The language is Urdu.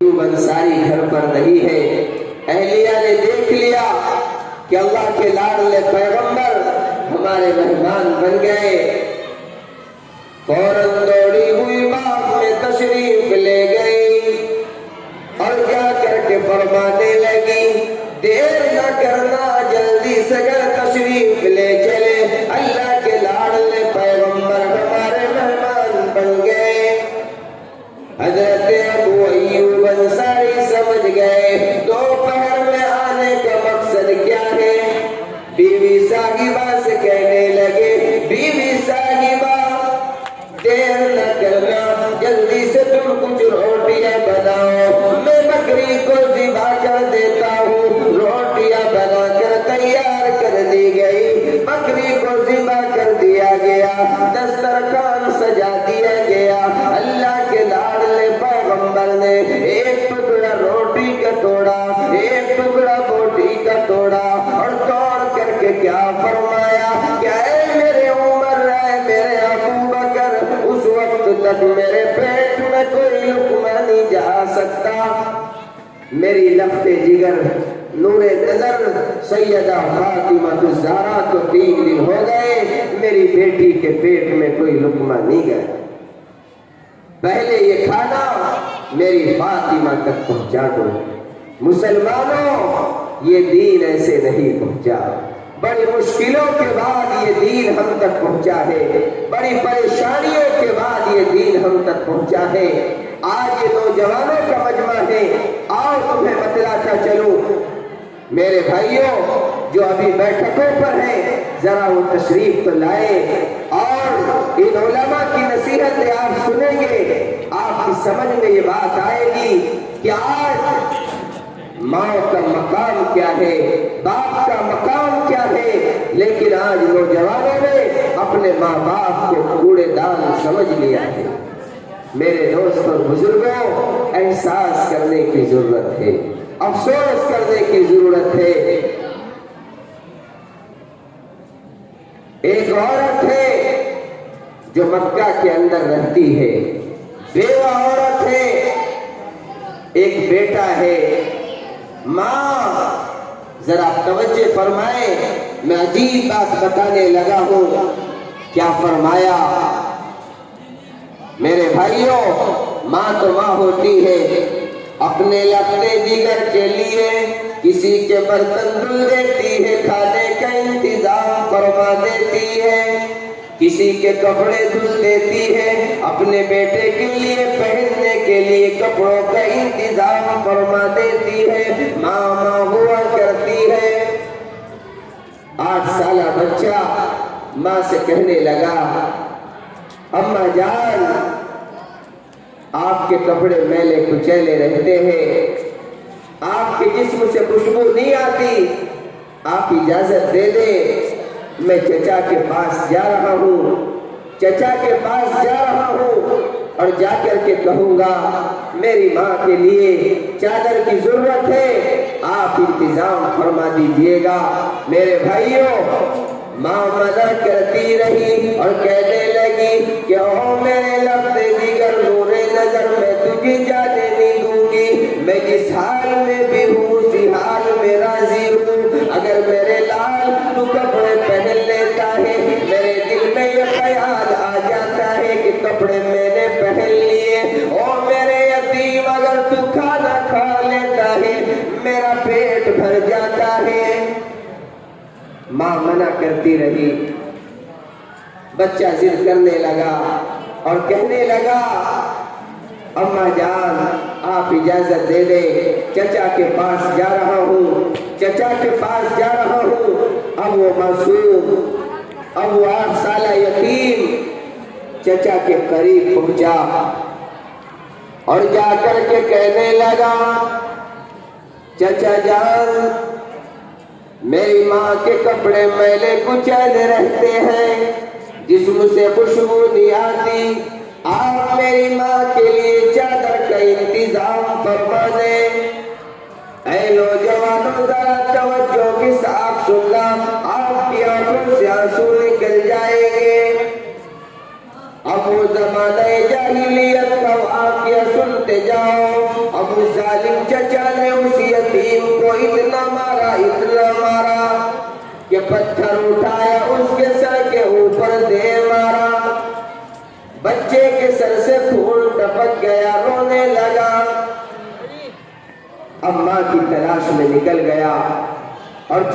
ایوب انصاری گھر پر نہیں ہے۔ اہلیہ نے دیکھ لیا کہ اللہ کے لاڈلے پیغمبر ہمارے مہمان بن گئے، فوراً دوڑی ہوئی باغ میں تشریف لے گئی اور جا کر کے فرمانے لگی دیر نہ کرنا، جلدی سے گھر تشریف لے چلے، اللہ کے لاڈلے پیغمبر ہمارے مہمان بن گئے۔ حضرت ابو ایوب انصاری سمجھ گئے دوپہر میں آنے کا مقصد کیا ہے۔ بیوی صاحبہ سے کہنے لگے بیوی صاحبہ دیر نہ کرنا، جلدی سے تم کچھ روٹیاں بناؤ، میں بکری کو ذبح کر دیتا ہوں۔ روٹیاں بنا کر تیار کر دی گئی، بکری کو ذبح کر دیا گیا، دسترخوان سجا دیا گیا۔ اللہ کے لاڈلے پیغمبر نے ایک ٹکڑا روٹی کا توڑا، ایک ٹکڑا بوٹی کا توڑا اور توڑ کر کے کیا فرمایا کہ اے میرے عمر، اے میرے ابو بکر، اس وقت تک میرے پیٹ میں کوئی لقمہ نہیں جا سکتا۔ میری لفظ جگر نور نظر سیدہ فاطمہ الزہرا کو 3 دن ہو گئے، میری بیٹی کے پیٹ میں کوئی لقمہ نہیں گیا۔ پہلے یہ کھانا میری فاطمہ تک پہنچا دو۔ مسلمانوں، یہ دین ایسے نہیں پہنچا، بڑی مشکلوں کے بعد یہ دین ہم تک پہنچا ہے، بڑی پریشانیوں کے بعد یہ دین ہم تک پہنچا ہے۔ آج یہ نوجوانوں کا مجمع ہے، آؤ تمہیں بتلاتا چلوں۔ میرے بھائیوں جو ابھی بیٹھکوں پر ہیں، ذرا وہ تشریف تو لائے اور ان علماء کی نصیحتیں آپ سنیں گے، آپ کی سمجھ میں یہ بات آئے گی کہ آج ماں کا مقام کیا ہے، باپ کا مقام کیا ہے، لیکن آج نوجوانوں نے اپنے ماں باپ کو کوڑے دان سمجھ لیا ہے۔ میرے دوستوں بزرگوں، احساس کرنے کی ضرورت ہے، افسوس کرنے کی ضرورت ہے۔ ایک عورت ہے جو مکہ کے اندر رہتی ہے، بیوہ عورت ہے، ایک بیٹا ہے۔ ماں ذرا توجہ فرمائیں، میں عجیب بات بتانے لگا ہوں۔ کیا فرمایا؟ میرے بھائیوں، ماں تو ماں ہوتی ہے، اپنے لقتے جگر کے لیے کسی کے برتن دھل دیتی ہے، کھانے کا انتظام فرما دیتی ہے، کسی کے کپڑے دھل دیتی ہے، اپنے بیٹے کے لیے پہننے کے لیے کپڑوں کا انتظام فرما دیتی ہے۔ ماں ماں ہوا کرتی ہے۔ 8 سالہ بچہ ماں سے کہنے لگا اماں جان، آپ کے کپڑے میلے کچیلے رہتے ہیں، آپ کے جسم سے خوشبو نہیں آتی، آپ اجازت دے دیں، میں چچا کے پاس جا رہا ہوں، چچا کے پاس جا رہا ہوں اور جا کر کے کہوں گا میری ماں کے لیے چادر کی ضرورت ہے، آپ انتظام فرما دیجئے گا۔ میرے بھائیوں، ماں مدد کرتی رہی اور کہنے لگی کہ او میرے لفظ دیگر نور نظر، میں تجھے جانے نہیں دوں گی، میں جس حال میں بھی ہوں اسی حال میں راضی ہوں۔ اگر میرے لال تو کپڑے پہن لیتا ہے، میرے دل میں یہ خیال آ جاتا ہے کہ کپڑے میں نے پہن لیے، اور میرے یتیم اگر تو کھانا کھا لیتا ہے میرا پیٹ بھر جاتا ہے۔ ماں منع کرتی رہی، بچہ ضد کرنے لگا اور کہنے لگا اماں جان آپ اجازت دے دیں، چچا کے پاس جا رہا ہوں، چچا کے پاس جا رہا ہوں۔ اب وہ معصوم، اب وہ 8 سالہ یتیم چچا کے قریب پہنچا اور جا کر کے کہنے لگا چچا جان، میری ماں کے کپڑے میلے کچیلے رہتے ہیں، جسم سے خوشبو نہیں آتی، آپ میری ماں کے لیے چادر کا انتظام فرما دیں۔ اے نوجوانوں ذرا توجہ کے ساتھ سننا، آپ کی آنکھوں سے آنسو نکل جائیں گے۔ اب وہ زمانہ جاہلیت کا واقعہ سنتے جاؤ۔ ابو مارا کہ پتھر اٹھایا اس کے سر کے اوپر دے مارا. بچے کے سر سے خون ٹپک گیا, رونے لگا. اب ماں کی تلاش میں نکل گیا اور